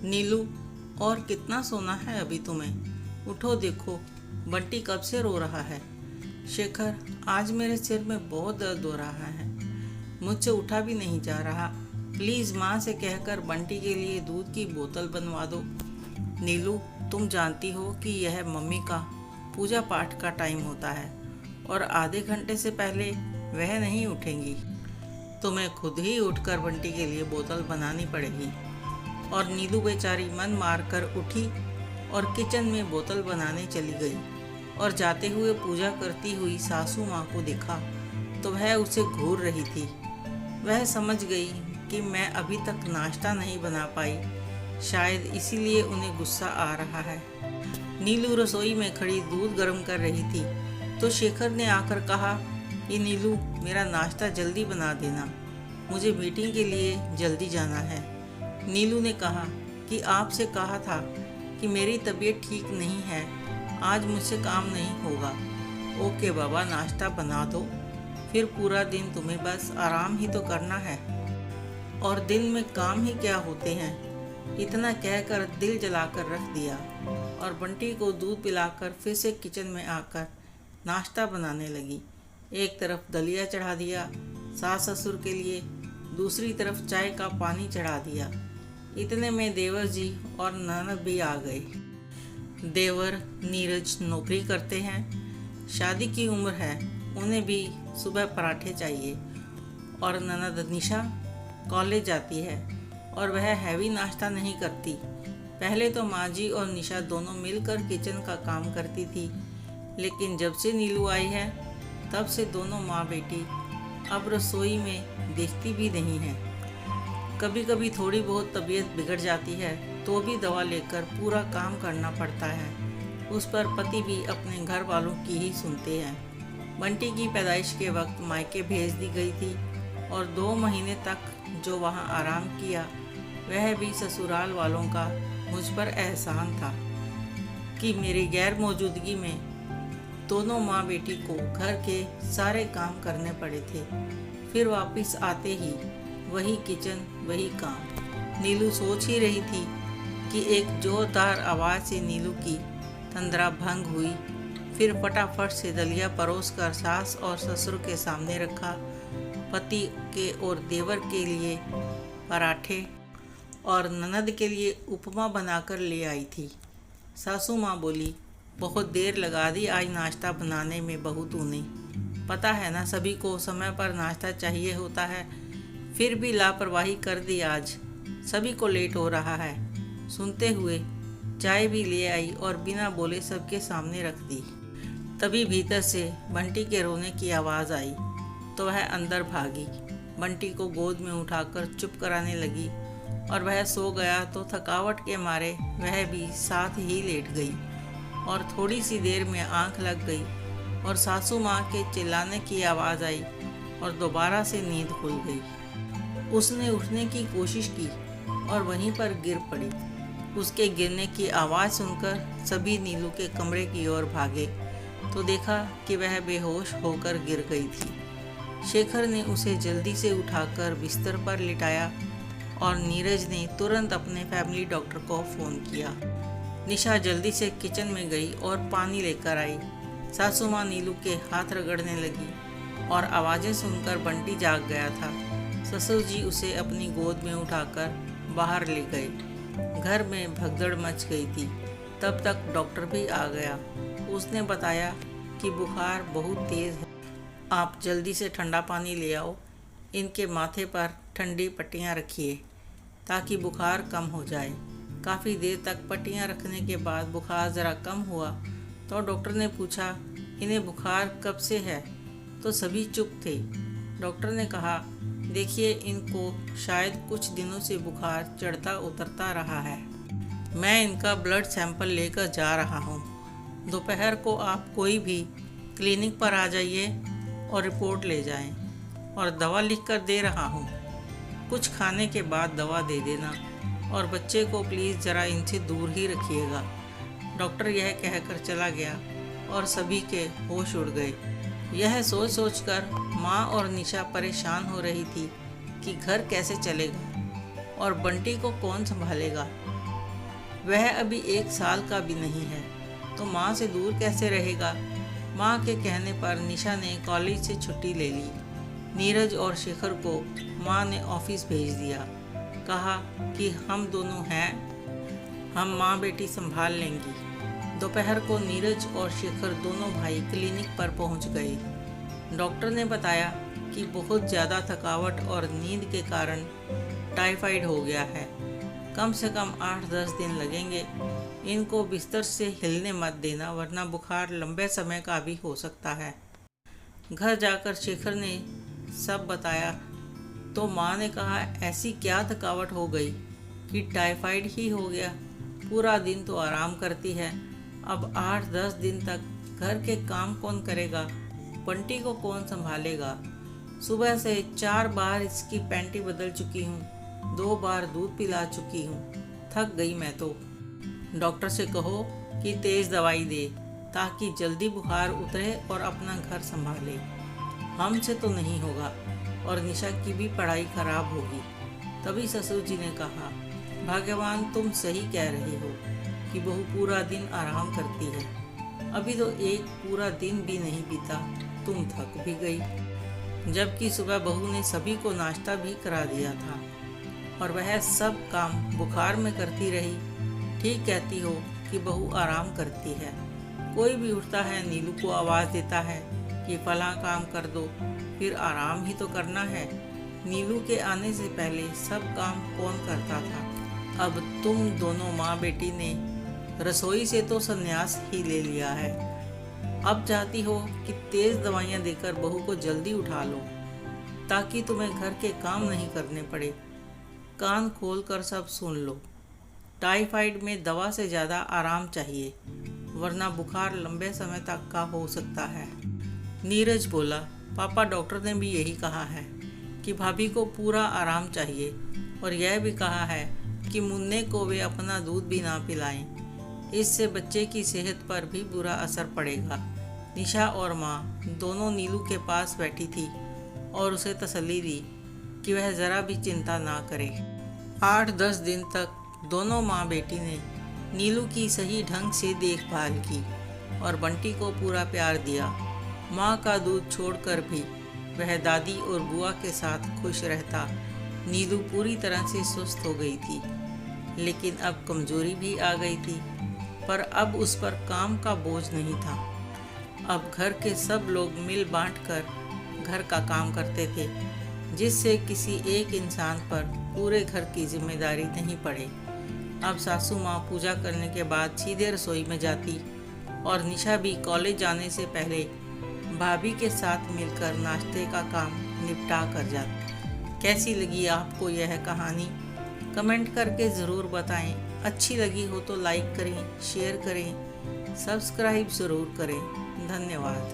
नीलू, और कितना सोना है अभी तुम्हें? उठो, देखो बंटी कब से रो रहा है। शेखर, आज मेरे सिर में बहुत दर्द हो रहा है, मुझसे उठा भी नहीं जा रहा। प्लीज़ माँ से कहकर बंटी के लिए दूध की बोतल बनवा दो। नीलू, तुम जानती हो कि यह मम्मी का पूजा पाठ का टाइम होता है और आधे घंटे से पहले वह नहीं उठेंगी। तुम्हें खुद ही उठकर बंटी के लिए बोतल बनानी पड़ेगी। और नीलू बेचारी मन मारकर उठी और किचन में बोतल बनाने चली गई और जाते हुए पूजा करती हुई सासू माँ को देखा तो वह उसे घूर रही थी। वह समझ गई कि मैं अभी तक नाश्ता नहीं बना पाई, शायद इसीलिए उन्हें गुस्सा आ रहा है। नीलू रसोई में खड़ी दूध गर्म कर रही थी तो शेखर ने आकर कहा कि नीलू, मेरा नाश्ता जल्दी बना देना, मुझे मीटिंग के लिए जल्दी जाना है। नीलू ने कहा कि आपसे कहा था कि मेरी तबीयत ठीक नहीं है, आज मुझसे काम नहीं होगा। ओके बाबा, नाश्ता बना दो, फिर पूरा दिन तुम्हें बस आराम ही तो करना है, और दिन में काम ही क्या होते हैं। इतना कहकर दिल जलाकर रख दिया और बंटी को दूध पिलाकर फिर से किचन में आकर नाश्ता बनाने लगी। एक तरफ दलिया चढ़ा दिया सास ससुर के लिए, दूसरी तरफ चाय का पानी चढ़ा दिया। इतने में देवर जी और ननद भी आ गए। देवर नीरज नौकरी करते हैं, शादी की उम्र है, उन्हें भी सुबह पराठे चाहिए। और ननद निशा कॉलेज जाती है और वह हैवी नाश्ता नहीं करती। पहले तो माँ जी और निशा दोनों मिलकर किचन का काम करती थी, लेकिन जब से नीलू आई है तब से दोनों माँ बेटी अब रसोई में देखती भी नहीं है। कभी कभी थोड़ी बहुत तबीयत बिगड़ जाती है तो भी दवा लेकर पूरा काम करना पड़ता है। उस पर पति भी अपने घर वालों की ही सुनते हैं। बंटी की पैदाइश के वक्त मायके भेज दी गई थी और 2 महीने तक जो वहाँ आराम किया वह भी ससुराल वालों का मुझ पर एहसान था कि मेरी गैर मौजूदगी में दोनों माँ बेटी को घर के सारे काम करने पड़े थे। फिर वापस आते ही वही किचन वही काम। नीलू सोच ही रही थी कि एक जोरदार आवाज़ से नीलू की तंद्रा भंग हुई। फिर फटाफट से दलिया परोस कर सास और ससुर के सामने रखा। पति के और देवर के लिए पराठे और ननद के लिए उपमा बनाकर ले आई थी। सासू माँ बोली, बहुत देर लगा दी आज नाश्ता बनाने में बहू तूने। पता है ना सभी को समय पर नाश्ता चाहिए होता है, फिर भी लापरवाही कर दी, आज सभी को लेट हो रहा है। सुनते हुए चाय भी ले आई और बिना बोले सबके सामने रख दी। तभी भीतर से बंटी के रोने की आवाज़ आई तो वह अंदर भागी, बंटी को गोद में उठाकर चुप कराने लगी और वह सो गया तो थकावट के मारे वह भी साथ ही लेट गई और थोड़ी सी देर में आंख लग गई और सासू माँ के चिल्लाने की आवाज़ आई और दोबारा से नींद खुल गई। उसने उठने की कोशिश की और वहीं पर गिर पड़ी। उसके गिरने की आवाज़ सुनकर सभी नीलू के कमरे की ओर भागे तो देखा कि वह बेहोश होकर गिर गई थी। शेखर ने उसे जल्दी से उठाकर बिस्तर पर लिटाया और नीरज ने तुरंत अपने फैमिली डॉक्टर को फ़ोन किया। निशा जल्दी से किचन में गई और पानी लेकर आई। सासू माँ नीलू के हाथ रगड़ने लगी और आवाज़ें सुनकर बंटी जाग गया था। ससुर जी उसे अपनी गोद में उठाकर बाहर ले गए। घर में भगदड़ मच गई थी। तब तक डॉक्टर भी आ गया। उसने बताया कि बुखार बहुत तेज़ है, आप जल्दी से ठंडा पानी ले आओ, इनके माथे पर ठंडी पट्टियाँ रखिए ताकि बुखार कम हो जाए। काफ़ी देर तक पट्टियाँ रखने के बाद बुखार ज़रा कम हुआ तो डॉक्टर ने पूछा, इन्हें बुखार कब से है? तो सभी चुप थे। डॉक्टर ने कहा, देखिए इनको शायद कुछ दिनों से बुखार चढ़ता उतरता रहा है। मैं इनका ब्लड सैंपल लेकर जा रहा हूँ। दोपहर को आप कोई भी क्लिनिक पर आ जाइए और रिपोर्ट ले जाएं, और दवा लिख कर दे रहा हूँ। कुछ खाने के बाद दवा दे देना और बच्चे को प्लीज़ ज़रा इनसे दूर ही रखिएगा। डॉक्टर यह कहकर चला गया और सभी के होश उड़ गए। यह सोच सोचकर माँ और निशा परेशान हो रही थी कि घर कैसे चलेगा और बंटी को कौन संभालेगा। वह अभी 1 साल का भी नहीं है, तो माँ से दूर कैसे रहेगा। माँ के कहने पर निशा ने कॉलेज से छुट्टी ले ली। नीरज और शेखर को माँ ने ऑफिस भेज दिया। कहा कि हम दोनों हैं, हम माँ बेटी संभाल लेंगी। दोपहर को नीरज और शेखर दोनों भाई क्लिनिक पर पहुंच गए। डॉक्टर ने बताया कि बहुत ज़्यादा थकावट और नींद के कारण टाइफाइड हो गया है। कम से कम 8-10 दिन लगेंगे। इनको बिस्तर से हिलने मत देना, वरना बुखार लंबे समय का भी हो सकता है। घर जाकर शेखर ने सब बताया तो माँ ने कहा, ऐसी क्या थकावट हो गई कि टाइफाइड ही हो गया। पूरा दिन तो आराम करती है, अब 8-10 दिन तक घर के काम कौन करेगा, बंटी को कौन संभालेगा। सुबह से 4 बार इसकी पैंटी बदल चुकी हूँ, 2 बार दूध पिला चुकी हूँ, थक गई मैं तो। डॉक्टर से कहो कि तेज़ दवाई दे ताकि जल्दी बुखार उतरे और अपना घर संभाले। हमसे तो नहीं होगा और निशा की भी पढ़ाई खराब होगी। तभी ससुर जी ने कहा, भगवान तुम सही कह रही हो कि बहू पूरा दिन आराम करती है। अभी तो एक पूरा दिन भी नहीं बीता, तुम थक भी गई। जबकि सुबह बहू ने सभी को नाश्ता भी करा दिया था और वह सब काम बुखार में करती रही। ठीक कहती हो कि बहू आराम करती है। कोई भी उठता है नीलू को आवाज़ देता है कि फलां काम कर दो, फिर आराम ही तो करना है। नीलू के आने से पहले सब काम कौन करता था। अब तुम दोनों माँ बेटी ने रसोई से तो संन्यास ही ले लिया है। अब चाहती हो कि तेज़ दवाइयाँ देकर बहू को जल्दी उठा लो ताकि तुम्हें घर के काम नहीं करने पड़े। कान खोलकर सब सुन लो। टाइफाइड में दवा से ज़्यादा आराम चाहिए, वरना बुखार लंबे समय तक का हो सकता है। नीरज बोला, पापा डॉक्टर ने भी यही कहा है कि भाभी को पूरा आराम चाहिए और यह भी कहा है कि मुन्ने को वे अपना दूध भी ना पिलाएं, इससे बच्चे की सेहत पर भी बुरा असर पड़ेगा। निशा और माँ दोनों नीलू के पास बैठी थी और उसे तसल्ली दी कि वह ज़रा भी चिंता ना करे। 8-10 दिन तक दोनों माँ बेटी ने नीलू की सही ढंग से देखभाल की और बंटी को पूरा प्यार दिया। माँ का दूध छोड़कर भी वह दादी और बुआ के साथ खुश रहता। नीलू पूरी तरह से स्वस्थ हो गई थी, लेकिन अब कमजोरी भी आ गई थी, पर अब उस पर काम का बोझ नहीं था। अब घर के सब लोग मिल बांटकर घर का काम करते थे, जिससे किसी एक इंसान पर पूरे घर की जिम्मेदारी नहीं पड़े। अब सासू माँ पूजा करने के बाद सीधे रसोई में जाती और निशा भी कॉलेज जाने से पहले भाभी के साथ मिलकर नाश्ते का काम निपटा कर जाती। कैसी लगी आपको यह कहानी, कमेंट करके ज़रूर बताएं। अच्छी लगी हो तो लाइक करें, शेयर करें, सब्सक्राइब ज़रूर करें। धन्यवाद।